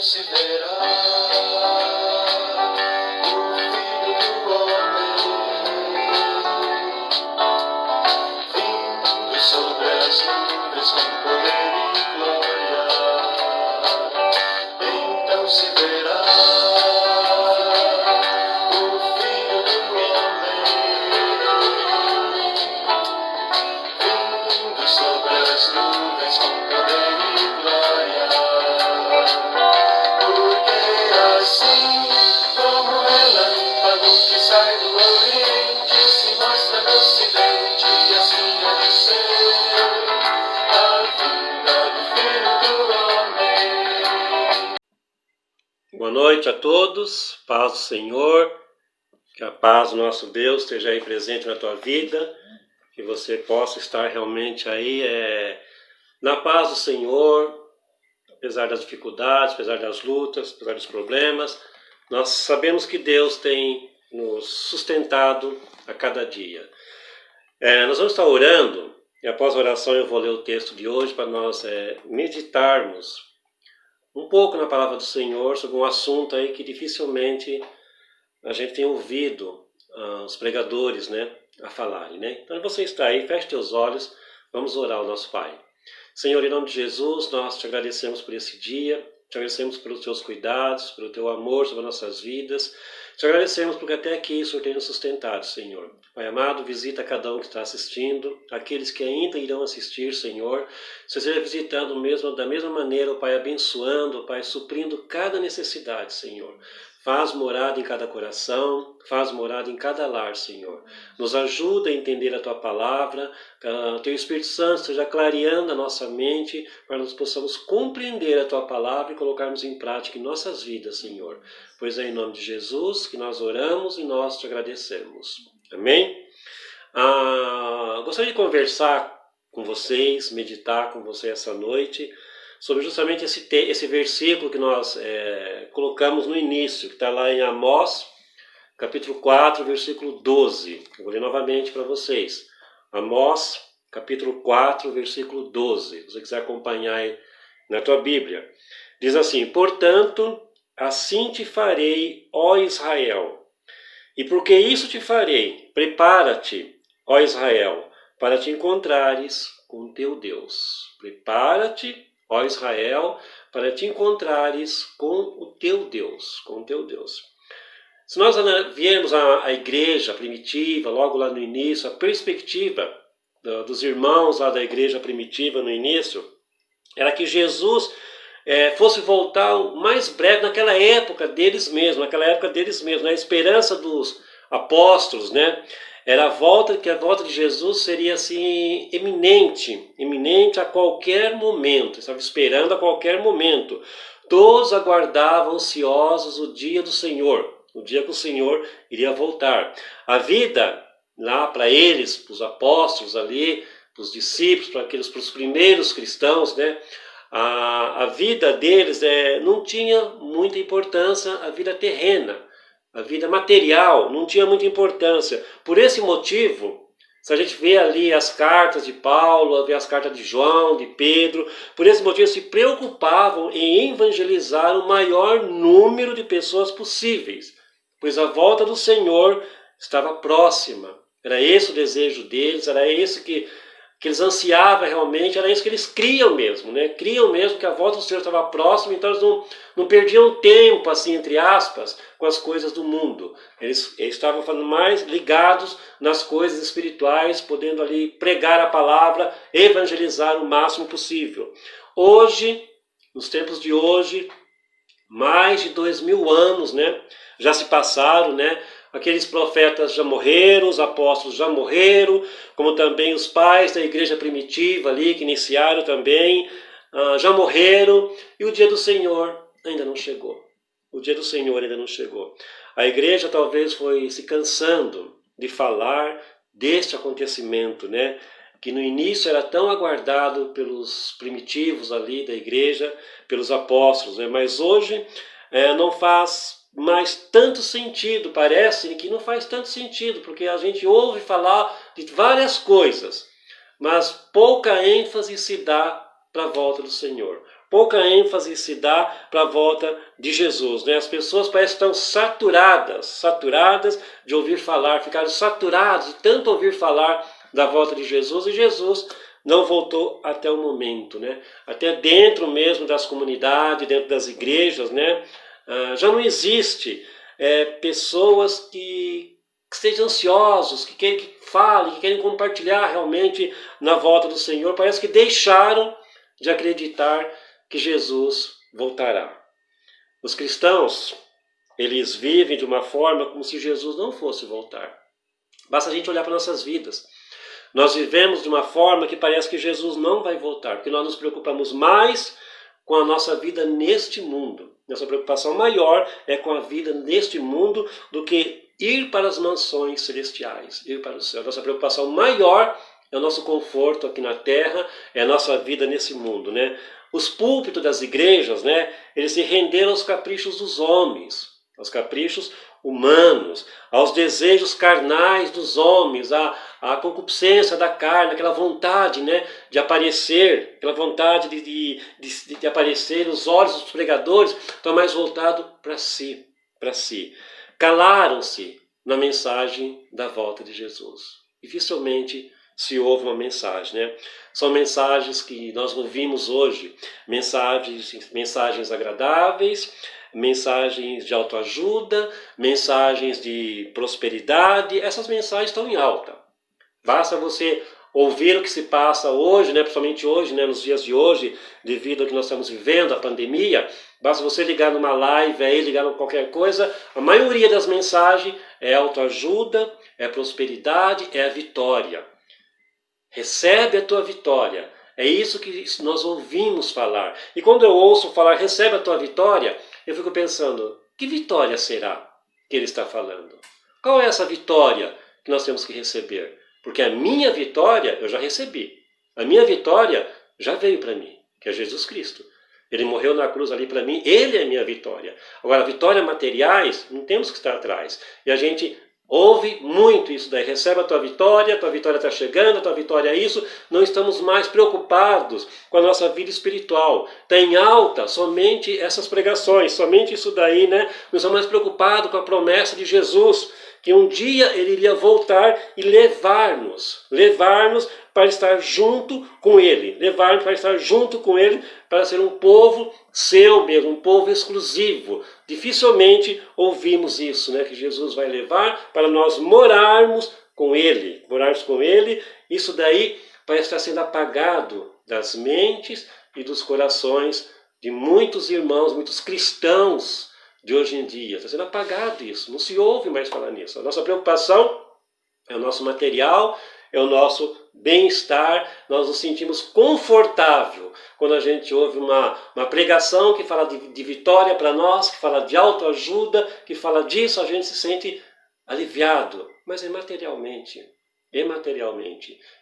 se verá o Filho do Homem vindo sobre as nuvens com poder e glória. Então se verá o Filho do Homem vindo sobre as nuvens com poder e glória. Porque assim como o relâmpago que sai do Oriente se mostra no Ocidente, e assim há de ser a vinda do Filho do Homem. Boa noite a todos, paz do Senhor, que a paz do nosso Deus esteja aí presente na tua vida, que você possa estar realmente aí na paz do Senhor, apesar das dificuldades, apesar das lutas, apesar dos problemas. Nós sabemos que Deus tem nos sustentado a cada dia. Nós vamos estar orando, e após a oração eu vou ler o texto de hoje para nós meditarmos um pouco na palavra do Senhor sobre um assunto aí que dificilmente a gente tem ouvido os pregadores, a falarem, Então você está aí, feche teus olhos, vamos orar ao nosso Pai. Senhor, em nome de Jesus, nós te agradecemos por esse dia, te agradecemos pelos teus cuidados, pelo teu amor sobre as nossas vidas, te agradecemos porque até aqui o Senhor tem nos sustentado, Senhor. Pai amado, visita cada um que está assistindo, aqueles que ainda irão assistir, Senhor, seja visitando mesmo da mesma maneira, Pai, abençoando, Pai, suprindo cada necessidade, Senhor. Faz morada em cada coração, faz morada em cada lar, Senhor. Nos ajuda a entender a Tua palavra, que o Teu Espírito Santo esteja clareando a nossa mente, para nós possamos compreender a Tua palavra e colocarmos em prática em nossas vidas, Senhor. Pois é em nome de Jesus que nós oramos e nós te agradecemos. Amém? Gostaria de conversar com vocês, meditar com vocês essa noite, sobre justamente esse versículo que nós colocamos no início, que está lá em Amós, capítulo 4, versículo 12. Eu vou ler novamente para vocês. Amós, capítulo 4, versículo 12. Se você quiser acompanhar aí na tua Bíblia. Diz assim: portanto, assim te farei, ó Israel. E porque isso te farei, prepara-te, ó Israel, para te encontrares com teu Deus. Prepara-te, ó Israel, para te encontrares com o teu Deus, com o teu Deus. Se nós viermos à igreja primitiva, logo lá no início, a perspectiva dos irmãos lá da igreja primitiva no início, era que Jesus fosse voltar o mais breve naquela época deles mesmos, a esperança dos apóstolos, era a volta de Jesus seria assim iminente a qualquer momento, estava esperando a qualquer momento. Todos aguardavam ansiosos o dia do Senhor, o dia que o Senhor iria voltar. A vida lá para eles, para os apóstolos ali, para os discípulos, para os primeiros cristãos, a vida deles não tinha muita importância, a vida terrena. A vida material não tinha muita importância. Por esse motivo, se a gente vê ali as cartas de Paulo, vê as cartas de João, de Pedro, por esse motivo se preocupavam em evangelizar o maior número de pessoas possíveis, pois a volta do Senhor estava próxima. Era esse o desejo deles, era esse que eles ansiavam realmente, era isso que eles criam mesmo, Criam mesmo que a volta do Senhor estava próxima, então eles não perdiam tempo, assim, entre aspas, com as coisas do mundo. Eles estavam falando mais ligados nas coisas espirituais, podendo ali pregar a palavra, evangelizar o máximo possível. Hoje, nos tempos de hoje, mais de 2000 anos, já se passaram, Aqueles profetas já morreram, os apóstolos já morreram, como também os pais da igreja primitiva ali, que iniciaram também, já morreram, e o dia do Senhor ainda não chegou. O dia do Senhor ainda não chegou. A igreja talvez foi se cansando de falar deste acontecimento, que no início era tão aguardado pelos primitivos ali da igreja, pelos apóstolos, mas hoje não faz mais tanto sentido, parece que não faz tanto sentido, porque a gente ouve falar de várias coisas, mas pouca ênfase se dá para a volta do Senhor. pouca ênfase se dá para a volta de Jesus, né? As pessoas parecem que estão saturadas de ouvir falar, ficaram saturados de tanto ouvir falar da volta de Jesus, e Jesus não voltou até o momento, né? Até dentro mesmo das comunidades, dentro das igrejas, né? Já não existe pessoas que estejam ansiosos, que falem, que querem compartilhar realmente na volta do Senhor. Parece que deixaram de acreditar que Jesus voltará. Os cristãos, eles vivem de uma forma como se Jesus não fosse voltar. Basta a gente olhar para nossas vidas. Nós vivemos de uma forma que parece que Jesus não vai voltar, porque nós nos preocupamos mais com a nossa vida neste mundo. Nossa preocupação maior é com a vida neste mundo do que ir para as mansões celestiais, ir para o céu. Nossa preocupação maior é o nosso conforto aqui na terra, é a nossa vida nesse mundo, né? Os púlpitos das igrejas, né, eles se renderam aos caprichos dos homens, aos caprichos humanos, aos desejos carnais dos homens, à concupiscência da carne, aquela vontade, né, de aparecer, aquela vontade de aparecer. Os olhos dos pregadores estão mais voltados para si, para si. Calaram-se na mensagem da volta de Jesus. Dificilmente se ouve uma mensagem, né? São mensagens que nós ouvimos hoje, mensagens agradáveis, mensagens de autoajuda, mensagens de prosperidade. Essas mensagens estão em alta. Basta você ouvir o que se passa hoje, né, principalmente hoje, né, nos dias de hoje, devido ao que nós estamos vivendo, a pandemia. Basta você ligar numa live aí, ligar em qualquer coisa, a maioria das mensagens é autoajuda, é prosperidade, é a vitória. Recebe a tua vitória. É isso que nós ouvimos falar. E quando eu ouço falar, recebe a tua vitória, eu fico pensando, que vitória será que ele está falando? Qual é essa vitória que nós temos que receber? Porque a minha vitória eu já recebi. A minha vitória já veio para mim, que é Jesus Cristo. Ele morreu na cruz ali para mim, ele é a minha vitória. Agora, vitórias materiais, não temos que estar atrás. E a gente ouve muito isso daí, recebe a tua vitória está chegando, a tua vitória é isso. Não estamos mais preocupados com a nossa vida espiritual. Está em alta somente essas pregações, somente isso daí, né? Não estamos mais preocupados com a promessa de Jesus, que um dia ele iria voltar e levar-nos para estar junto com ele, para ser um povo seu mesmo, um povo exclusivo. Dificilmente ouvimos isso, né? Que Jesus vai levar para nós morarmos com ele. Isso daí parece estar sendo apagado das mentes e dos corações de muitos irmãos, muitos cristãos de hoje em dia. Está sendo apagado isso, não se ouve mais falar nisso. A nossa preocupação é o nosso material, é o nosso bem-estar. Nós nos sentimos confortável quando a gente ouve uma pregação que fala de vitória para nós, que fala de autoajuda, que fala disso, a gente se sente aliviado. Mas imaterialmente,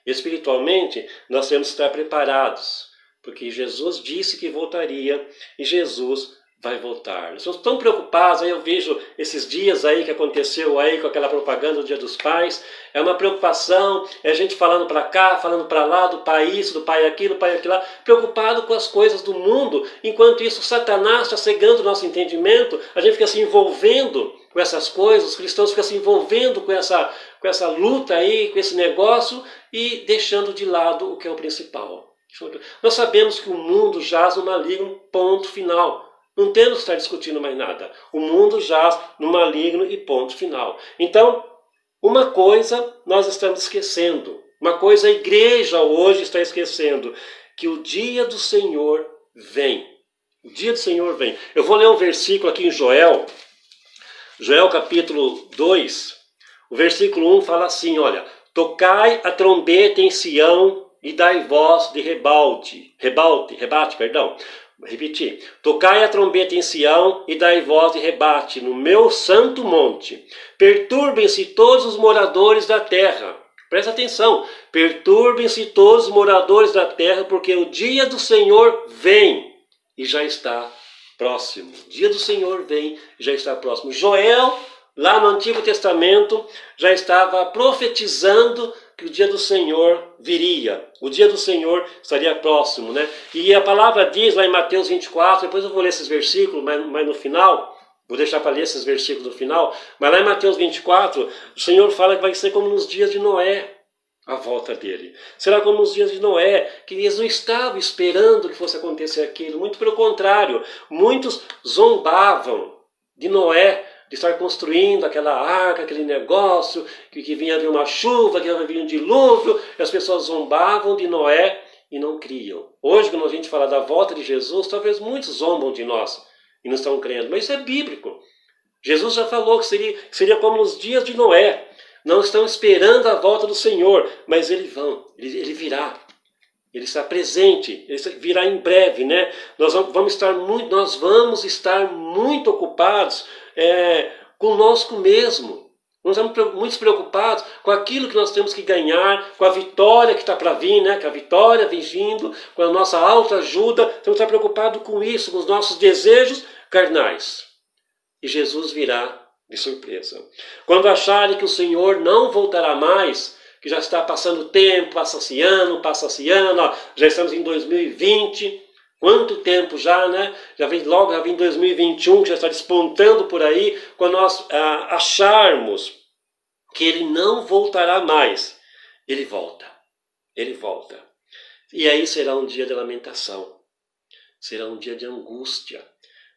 espiritualmente, nós temos que estar preparados, porque Jesus disse que voltaria e Jesus vai voltar. Nós estamos tão preocupados, aí eu vejo esses dias aí que aconteceu aí com aquela propaganda do Dia dos Pais, é uma preocupação, é gente falando para cá, falando para lá, do pai isso, do pai aquilo, lá, preocupado com as coisas do mundo. Enquanto isso, Satanás está cegando o nosso entendimento, a gente fica se envolvendo com essas coisas, os cristãos ficam se envolvendo com essa luta aí, com esse negócio, e deixando de lado o que é o principal. Nós sabemos que o mundo jaz no maligno, ponto final. Não temos que estar discutindo mais nada. O mundo jaz no maligno e ponto final. Então, uma coisa nós estamos esquecendo. Uma coisa a igreja hoje está esquecendo. Que o dia do Senhor vem. O dia do Senhor vem. Eu vou ler um versículo aqui em Joel. Joel capítulo 2. O versículo 1 fala assim, olha. Tocai a trombeta em Sião e dai voz de rebate. Repetir. Tocai a trombeta em Sião e dai voz de rebate no meu santo monte. Perturbem-se todos os moradores da terra. Presta atenção. Perturbem-se todos os moradores da terra, porque o dia do Senhor vem e já está próximo. O dia do Senhor vem e já está próximo. Joel, lá no Antigo Testamento, já estava profetizando que o dia do Senhor viria, o dia do Senhor estaria próximo, né? E a palavra diz lá em Mateus 24, depois eu vou ler esses versículos, mas no final, vou deixar para ler esses versículos no final, mas lá em Mateus 24, o Senhor fala que vai ser como nos dias de Noé, a volta dele. Será como nos dias de Noé, que eles não estavam esperando que fosse acontecer aquilo, muito pelo contrário, muitos zombavam de Noé, de estar construindo aquela arca, aquele negócio, que vinha vir uma chuva, que vinha um dilúvio, e as pessoas zombavam de Noé e não criam. Hoje, quando a gente fala da volta de Jesus, talvez muitos zombam de nós e não estão crendo, mas isso é bíblico. Jesus já falou que seria como nos dias de Noé. Não estão esperando a volta do Senhor, mas ele virá. Ele está presente, ele virá em breve, né? Nós vamos estar muito ocupados conosco mesmo. Nós estamos muito preocupados com aquilo que nós temos que ganhar, com a vitória que está para vir, né? Com a vitória vindo, com a nossa autoajuda. Temos que estar preocupados com isso, com os nossos desejos carnais. E Jesus virá de surpresa. Quando acharem que o Senhor não voltará mais, que já está passando tempo, passa-se ano, ó, já estamos em 2020, quanto tempo já, né? Já vem 2021, que já está despontando por aí, quando nós acharmos que Ele não voltará mais, Ele volta. E aí será um dia de lamentação, será um dia de angústia,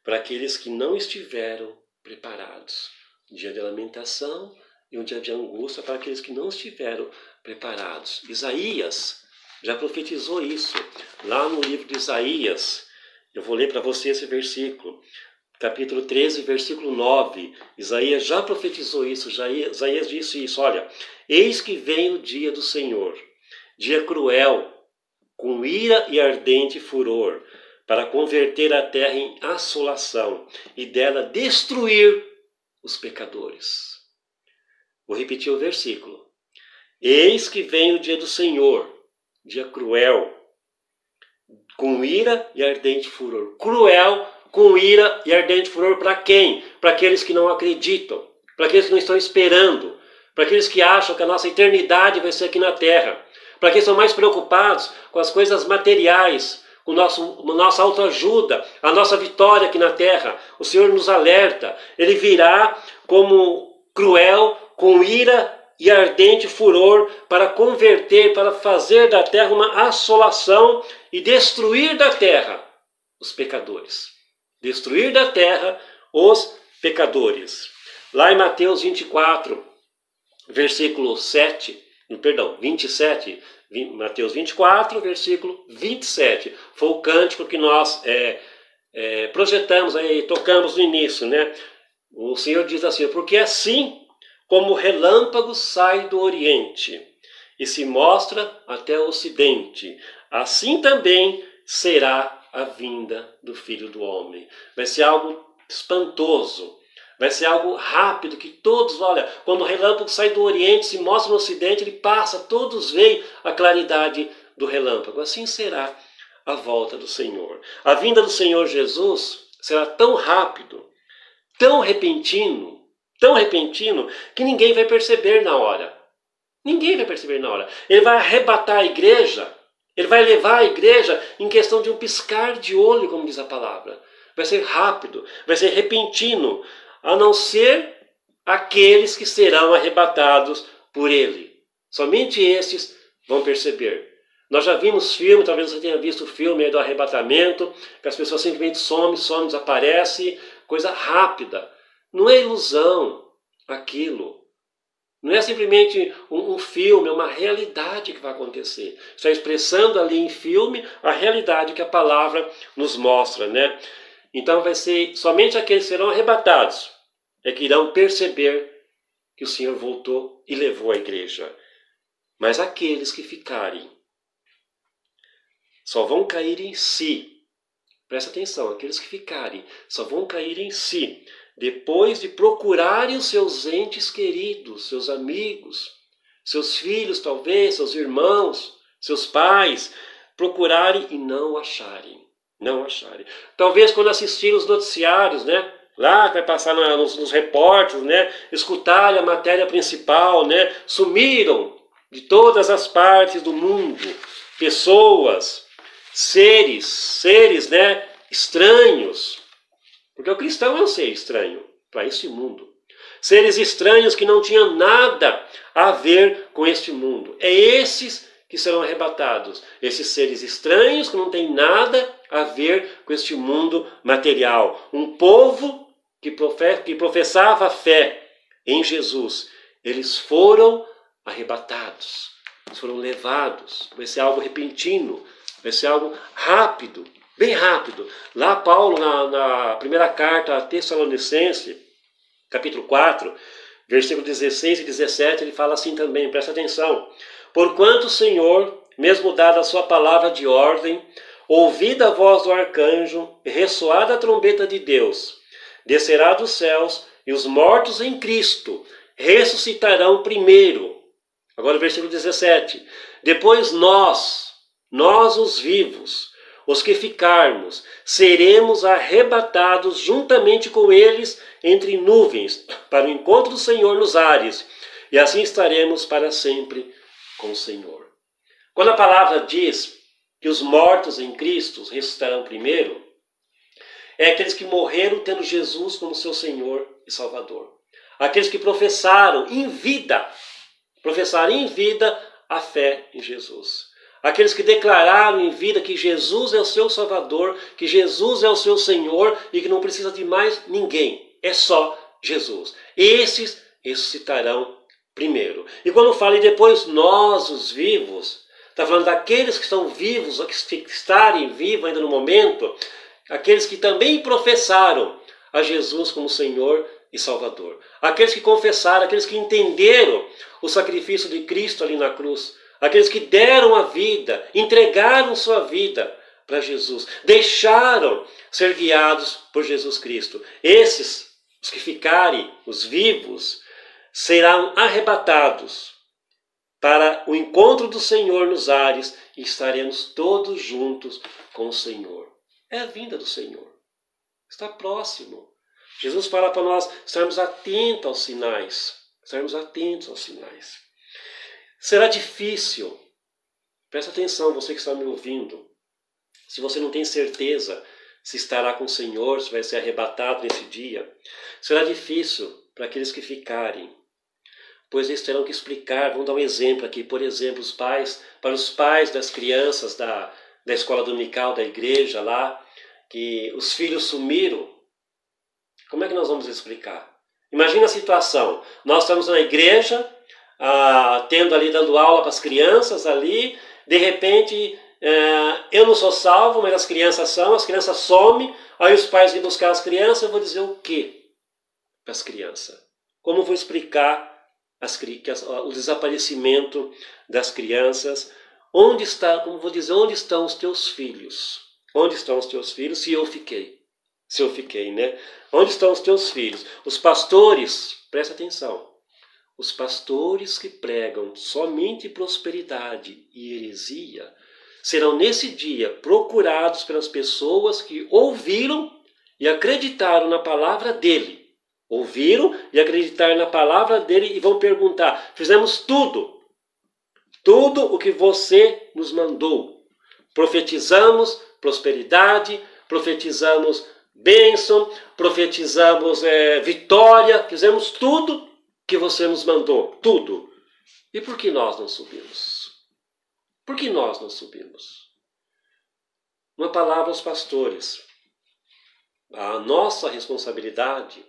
para aqueles que não estiveram preparados. Um dia de lamentação e um dia de angústia para aqueles que não estiveram preparados. Isaías já profetizou isso. Lá no livro de Isaías, eu vou ler para você esse versículo. Capítulo 13, versículo 9. Isaías já profetizou isso. Isaías disse isso. Olha, eis que vem o dia do Senhor, dia cruel, com ira e ardente furor, para converter a terra em assolação e dela destruir os pecadores. Vou repetir o versículo. Eis que vem o dia do Senhor, dia cruel, com ira e ardente furor. Cruel, com ira e ardente furor para quem? Para aqueles que não acreditam, para aqueles que não estão esperando, para aqueles que acham que a nossa eternidade vai ser aqui na terra, para aqueles que estão mais preocupados com as coisas materiais, com nossa autoajuda, a nossa vitória aqui na terra. O Senhor nos alerta, Ele virá como cruel, com ira e ardente furor, para converter, para fazer da terra uma assolação e destruir da terra os pecadores. Destruir da terra os pecadores. Lá em Mateus 24, versículo 27, Mateus 24, versículo 27. Foi o cântico que nós projetamos, tocamos no início, né? O Senhor diz assim: porque assim como o relâmpago sai do Oriente e se mostra até o Ocidente, assim também será a vinda do Filho do Homem. Vai ser algo espantoso. Vai ser algo rápido, que todos, olha, quando o relâmpago sai do Oriente, se mostra no Ocidente, ele passa, todos veem a claridade do relâmpago. Assim será a volta do Senhor. A vinda do Senhor Jesus será tão rápido, tão repentino, que ninguém vai perceber na hora. Ninguém vai perceber na hora. Ele vai arrebatar a igreja, ele vai levar a igreja em questão de um piscar de olho, como diz a palavra. Vai ser rápido, vai ser repentino, a não ser aqueles que serão arrebatados por ele. Somente esses vão perceber. Nós já vimos filme, talvez você tenha visto o filme do arrebatamento, que as pessoas simplesmente somem, desaparecem, coisa rápida. Não é ilusão aquilo. Não é simplesmente um filme, é uma realidade que vai acontecer. Está expressando ali em filme a realidade que a palavra nos mostra, né? Então vai ser somente aqueles que serão arrebatados que irão perceber que o Senhor voltou e levou a igreja. Mas aqueles que ficarem só vão cair em si. Presta atenção, aqueles que ficarem só vão cair em si depois de procurarem os seus entes queridos, seus amigos, seus filhos talvez, seus irmãos, seus pais, procurarem e não acharem. Talvez quando assistirem os noticiários, né? Lá vai passar nos repórteres, né? Escutarem a matéria principal, né? Sumiram de todas as partes do mundo, pessoas, seres, né, estranhos, porque o cristão é um ser estranho para este mundo. Seres estranhos que não tinham nada a ver com este mundo. É esses que serão arrebatados. Esses seres estranhos que não têm nada a ver com este mundo material. Um povo que professava a fé em Jesus. Eles foram arrebatados. Eles foram levados. Vai ser algo repentino. Vai ser algo rápido. Bem rápido. Lá Paulo, na primeira carta a Tessalonicenses, capítulo 4, versículo 16 e 17, ele fala assim também, presta atenção. Porquanto o Senhor, mesmo dada a sua palavra de ordem, ouvida a voz do arcanjo, e ressoada a trombeta de Deus, descerá dos céus, e os mortos em Cristo ressuscitarão primeiro. Agora o versículo 17. Depois nós os vivos, os que ficarmos, seremos arrebatados juntamente com eles entre nuvens, para o encontro do Senhor nos ares, e assim estaremos para sempre com o Senhor. Quando a palavra diz que os mortos em Cristo ressuscitarão primeiro, é aqueles que morreram tendo Jesus como seu Senhor e Salvador. Aqueles que professaram em vida a fé em Jesus. Aqueles que declararam em vida que Jesus é o seu Salvador, que Jesus é o seu Senhor e que não precisa de mais ninguém. É só Jesus. Esses ressuscitarão primeiro. E quando fala e depois nós, os vivos, está falando daqueles que estão vivos, ou que estarem vivos ainda no momento, aqueles que também professaram a Jesus como Senhor e Salvador. Aqueles que confessaram, aqueles que entenderam o sacrifício de Cristo ali na cruz. Aqueles que deram a vida, entregaram sua vida para Jesus, deixaram ser guiados por Jesus Cristo. Esses, os que ficarem, os vivos, serão arrebatados para o encontro do Senhor nos ares e estaremos todos juntos com o Senhor. É a vinda do Senhor. Está próximo. Jesus fala para nós estarmos atentos aos sinais. Estarmos atentos aos sinais. Será difícil, presta atenção você que está me ouvindo, se você não tem certeza se estará com o Senhor, se vai ser arrebatado nesse dia, será difícil para aqueles que ficarem, pois eles terão que explicar, vamos dar um exemplo aqui, por exemplo, para os pais das crianças da escola dominical, da igreja lá, que os filhos sumiram, como é que nós vamos explicar? Imagina a situação, nós estamos na igreja, tendo ali, dando aula para as crianças ali, de repente eu não sou salvo, mas as crianças somem, aí os pais vêm buscar as crianças, eu vou dizer o quê para as crianças? Como eu vou explicar o desaparecimento das crianças? Onde estão os teus filhos? Onde estão os teus filhos se eu fiquei, né? Onde estão os teus filhos? Os pastores, presta atenção, os pastores que pregam somente prosperidade e heresia serão nesse dia procurados pelas pessoas que ouviram e acreditaram na palavra dele. Ouviram e acreditaram na palavra dele e vão perguntar: fizemos tudo o que você nos mandou. Profetizamos prosperidade, profetizamos bênção, profetizamos vitória, fizemos tudo que você nos mandou, tudo. E por que nós não subimos? Por que nós não subimos? Uma palavra aos pastores. A nossa responsabilidade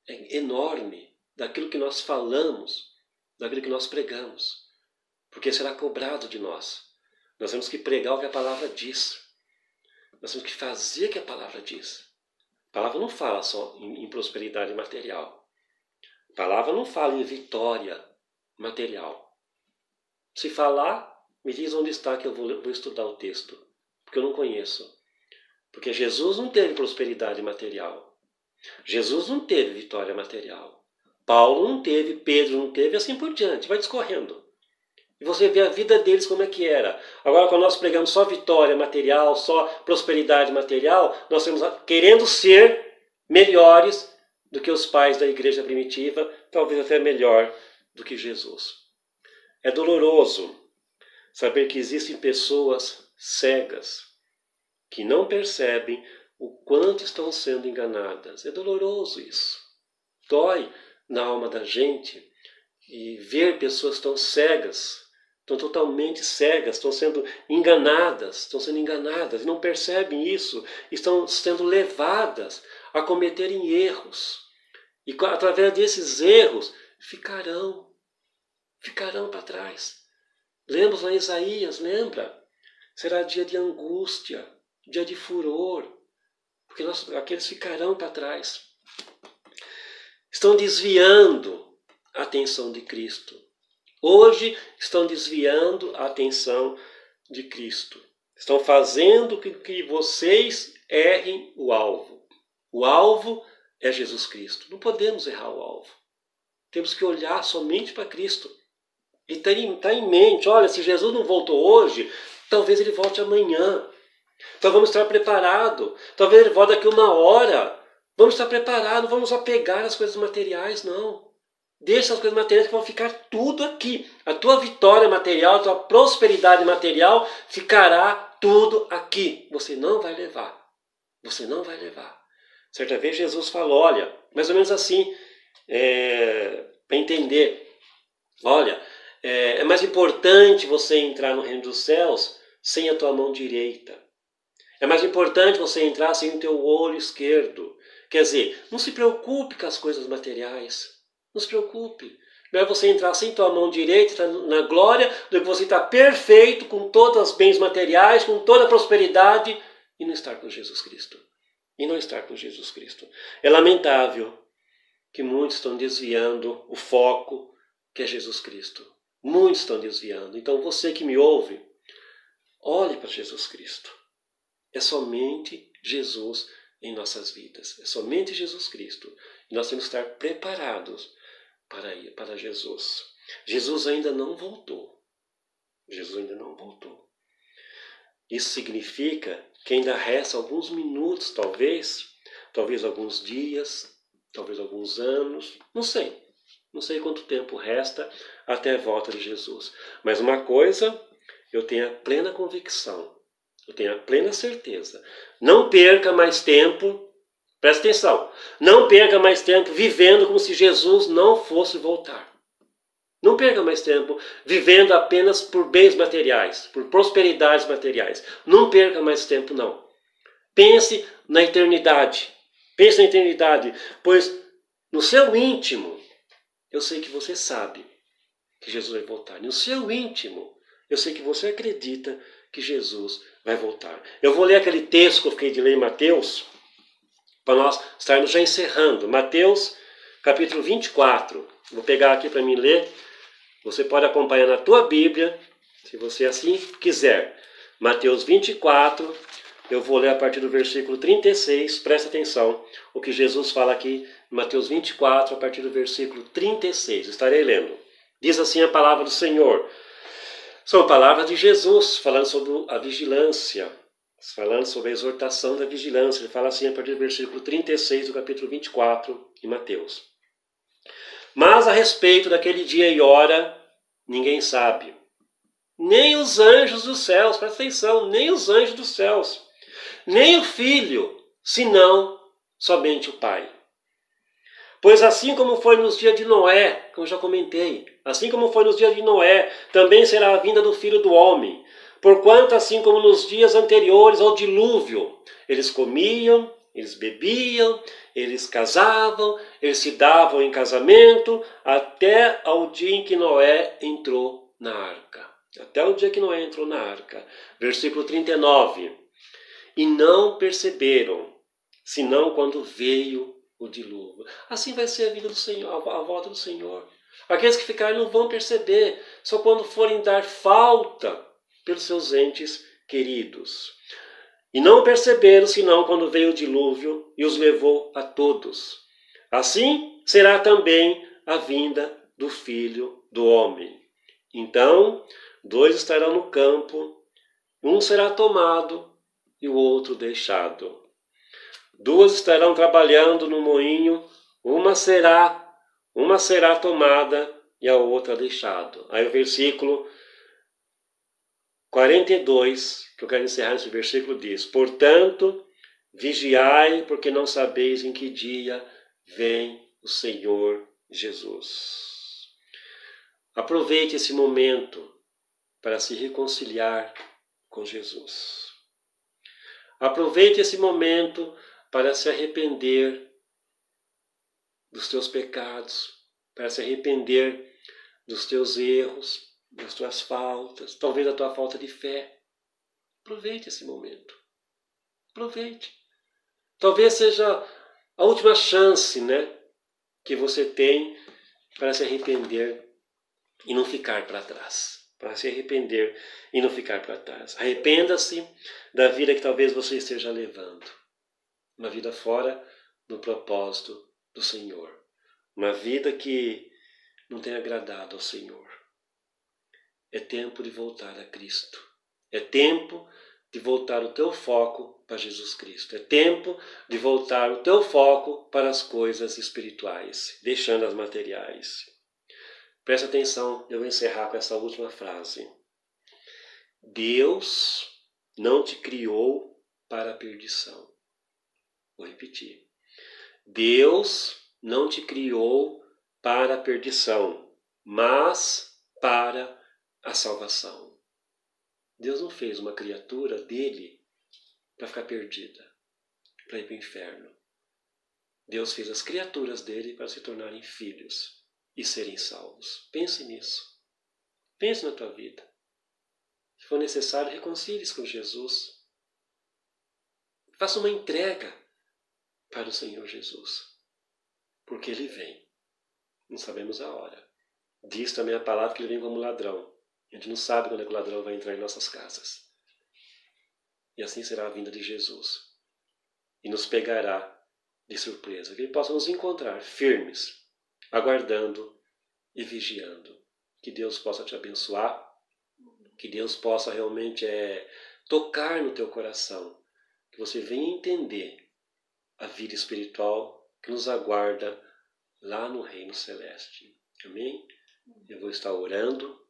é enorme daquilo que nós falamos, daquilo que nós pregamos, porque será cobrado de nós. Nós temos que pregar o que a palavra diz. Nós temos que fazer o que a palavra diz. A palavra não fala só em prosperidade material. A palavra não fala em vitória material. Se falar, me diz onde está que eu vou estudar o texto. Porque eu não conheço. Porque Jesus não teve prosperidade material. Jesus não teve vitória material. Paulo não teve, Pedro não teve, assim por diante. Vai discorrendo. E você vê a vida deles como é que era. Agora, quando nós pregamos só vitória material, só prosperidade material, nós estamos querendo ser melhores do que os pais da igreja primitiva, talvez até melhor do que Jesus. É doloroso saber que existem pessoas cegas que não percebem o quanto estão sendo enganadas. É doloroso isso. Dói na alma da gente e ver pessoas tão cegas, estão totalmente cegas, estão sendo enganadas e não percebem isso, estão sendo levadas a cometerem erros. E através desses erros ficarão para trás. Lemos lá em Isaías, lembra? Será dia de angústia, dia de furor, porque aqueles ficarão para trás. Estão desviando a atenção de Cristo. Hoje estão desviando a atenção de Cristo. Estão fazendo com que vocês errem o alvo. O alvo é Jesus Cristo. Não podemos errar o alvo. Temos que olhar somente para Cristo. E ter em mente, olha, se Jesus não voltou hoje, talvez ele volte amanhã. Então vamos estar preparados. Talvez ele volte daqui uma hora. Vamos estar preparados, vamos apegar às coisas materiais, não. Deixa as coisas materiais que vão ficar tudo aqui. A tua vitória material, a tua prosperidade material ficará tudo aqui. Você não vai levar. Você não vai levar. Certa vez Jesus falou, olha, mais ou menos assim, para entender. Olha, é mais importante você entrar no reino dos céus sem a tua mão direita. É mais importante você entrar sem o teu olho esquerdo. Quer dizer, não se preocupe com as coisas materiais. Não se preocupe. Melhor você entrar sem tua mão direita na glória do que você estar perfeito com todos os bens materiais, com toda a prosperidade e não estar com Jesus Cristo. E não estar com Jesus Cristo. É lamentável que muitos estão desviando o foco que é Jesus Cristo. Muitos estão desviando. Então você que me ouve, olhe para Jesus Cristo. É somente Jesus em nossas vidas. É somente Jesus Cristo. E nós temos que estar preparados para ir para Jesus. Jesus ainda não voltou. Jesus ainda não voltou. Isso significa que ainda resta alguns minutos, talvez alguns dias, talvez alguns anos, não sei. Não sei quanto tempo resta até a volta de Jesus. Mas uma coisa, eu tenho a plena convicção, eu tenho a plena certeza. Não perca mais tempo, presta atenção, não perca mais tempo vivendo como se Jesus não fosse voltar. Não perca mais tempo vivendo apenas por bens materiais, por prosperidades materiais. Não perca mais tempo, não. Pense na eternidade. Pense na eternidade, pois no seu íntimo, eu sei que você sabe que Jesus vai voltar. No seu íntimo, eu sei que você acredita que Jesus vai voltar. Eu vou ler aquele texto que eu fiquei de ler em Mateus, para nós estarmos já encerrando. Mateus, capítulo 24. Vou pegar aqui para mim ler. Você pode acompanhar na tua Bíblia, se você assim quiser. Mateus 24, eu vou ler a partir do versículo 36. Presta atenção o que Jesus fala aqui em Mateus 24, a partir do versículo 36. Estarei lendo. Diz assim a palavra do Senhor. São palavras de Jesus, falando sobre a vigilância, falando sobre a exortação da vigilância. Ele fala assim a partir do versículo 36 do capítulo 24 de Mateus. Mas a respeito daquele dia e hora, ninguém sabe. Nem os anjos dos céus, presta atenção, nem os anjos dos céus, nem o Filho, senão somente o Pai. Pois assim como foi nos dias de Noé, como eu já comentei, assim como foi nos dias de Noé, também será a vinda do Filho do Homem. Porquanto assim como nos dias anteriores ao dilúvio, eles comiam, eles bebiam, eles casavam, eles se davam em casamento, até ao dia em que Noé entrou na arca. Até o dia que Noé entrou na arca. Versículo 39. E não perceberam, senão quando veio o dilúvio. Assim vai ser a vida do Senhor, a volta do Senhor. Aqueles que ficarem não vão perceber, só quando forem dar falta pelos seus entes queridos. E não perceberam, senão quando veio o dilúvio e os levou a todos. Assim será também a vinda do Filho do Homem. Então, 2 estarão no campo, um será tomado e o outro deixado. 2 estarão trabalhando no moinho, uma será tomada e a outra deixado. Aí o versículo 42, que eu quero encerrar esse versículo, diz: portanto, vigiai, porque não sabeis em que dia vem o Senhor Jesus. Aproveite esse momento para se reconciliar com Jesus. Aproveite esse momento para se arrepender dos teus pecados, para se arrepender dos teus erros, das tuas faltas, talvez da tua falta de fé. Aproveite esse momento. Aproveite. Talvez seja a última chance, que você tem para se arrepender e não ficar para trás. Para se arrepender e não ficar para trás. Arrependa-se da vida que talvez você esteja levando. Uma vida fora do propósito do Senhor. Uma vida que não tem agradado ao Senhor. É tempo de voltar a Cristo. É tempo de voltar o teu foco para Jesus Cristo. É tempo de voltar o teu foco para as coisas espirituais, deixando as materiais. Presta atenção, eu vou encerrar com essa última frase. Deus não te criou para a perdição. Vou repetir. Deus não te criou para a perdição, mas para a salvação. Deus não fez uma criatura dele para ficar perdida, para ir para o inferno. Deus fez as criaturas dele para se tornarem filhos e serem salvos. Pense nisso. Pense na tua vida. Se for necessário, reconcilie-se com Jesus. Faça uma entrega para o Senhor Jesus, porque Ele vem. Não sabemos a hora. Diz também a palavra que Ele vem como ladrão. A gente não sabe quando é que o ladrão vai entrar em nossas casas. E assim será a vinda de Jesus. E nos pegará de surpresa. Que Ele possa nos encontrar firmes, aguardando e vigiando. Que Deus possa te abençoar. Que Deus possa realmente tocar no teu coração. Que você venha entender a vida espiritual que nos aguarda lá no Reino Celeste. Amém? Eu vou estar orando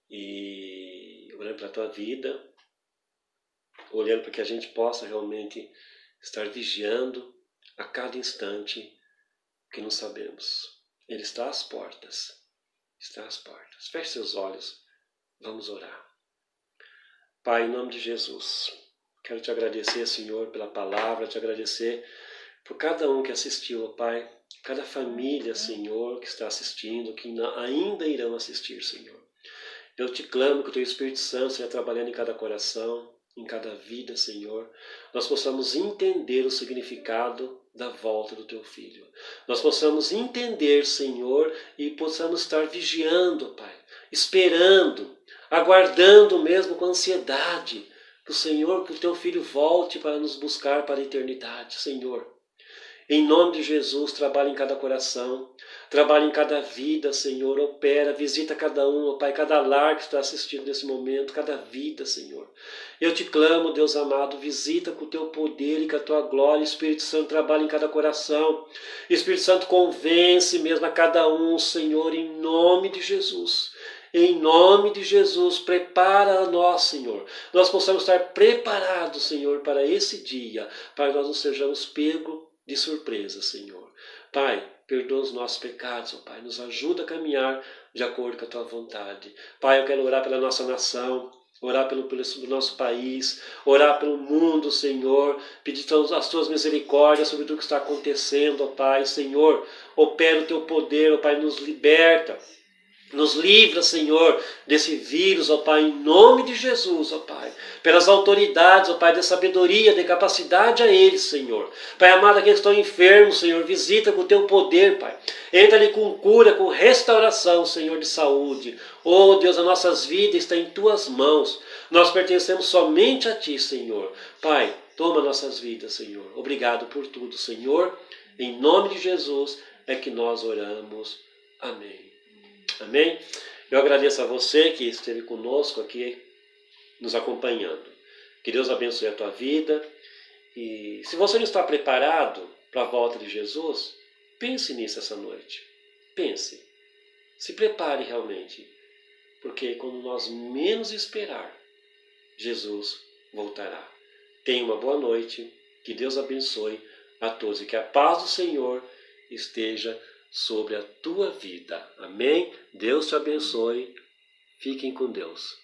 e orando pela tua vida, olhando para que a gente possa realmente estar vigiando a cada instante, que não sabemos. Ele está às portas. Está às portas. Feche seus olhos. Vamos orar. Pai, em nome de Jesus, quero te agradecer, Senhor, pela palavra, te agradecer por cada um que assistiu, Pai, cada família, Senhor, que está assistindo, que ainda irão assistir, Senhor. Eu te clamo que o Teu Espírito Santo esteja trabalhando em cada coração, em cada vida, Senhor. Nós possamos entender o significado da volta do Teu Filho. Nós possamos entender, Senhor, e possamos estar vigiando, Pai, esperando, aguardando mesmo com ansiedade que o Senhor, que o Teu Filho volte para nos buscar para a eternidade, Senhor. Em nome de Jesus, trabalha em cada coração, trabalha em cada vida, Senhor, opera, visita cada um, ó Pai, cada lar que está assistindo nesse momento, cada vida, Senhor. Eu te clamo, Deus amado, visita com o teu poder e com a tua glória, Espírito Santo trabalha em cada coração, Espírito Santo convence mesmo a cada um, Senhor, em nome de Jesus. Em nome de Jesus, prepara a nós, Senhor. Nós possamos estar preparados, Senhor, para esse dia, para que nós não sejamos pegos de surpresa, Senhor. Pai, perdoa os nossos pecados, ó Pai. Nos ajuda a caminhar de acordo com a Tua vontade. Pai, eu quero orar pela nossa nação, orar pelo nosso país, orar pelo mundo, Senhor. Pedir as Tuas misericórdias sobre tudo que está acontecendo, ó Pai. Senhor, opera o Teu poder, ó Pai, nos liberta. Nos livra, Senhor, desse vírus, ó Pai, em nome de Jesus, ó Pai. Pelas autoridades, ó Pai, de sabedoria, de capacidade a eles, Senhor. Pai amado, aqueles que estão enfermos, Senhor, visita com o Teu poder, Pai. Entra ali com cura, com restauração, Senhor, de saúde. Oh, Deus, as nossas vidas estão em Tuas mãos. Nós pertencemos somente a Ti, Senhor. Pai, toma nossas vidas, Senhor. Obrigado por tudo, Senhor. Em nome de Jesus é que nós oramos. Amém. Amém? Eu agradeço a você que esteve conosco aqui, nos acompanhando. Que Deus abençoe a tua vida. E se você não está preparado para a volta de Jesus, pense nisso essa noite. Pense. se prepare realmente, porque quando nós menos esperar, Jesus voltará. Tenha uma boa noite, que Deus abençoe a todos e que a paz do Senhor esteja sobre a tua vida. Amém? Deus te abençoe. Fiquem com Deus.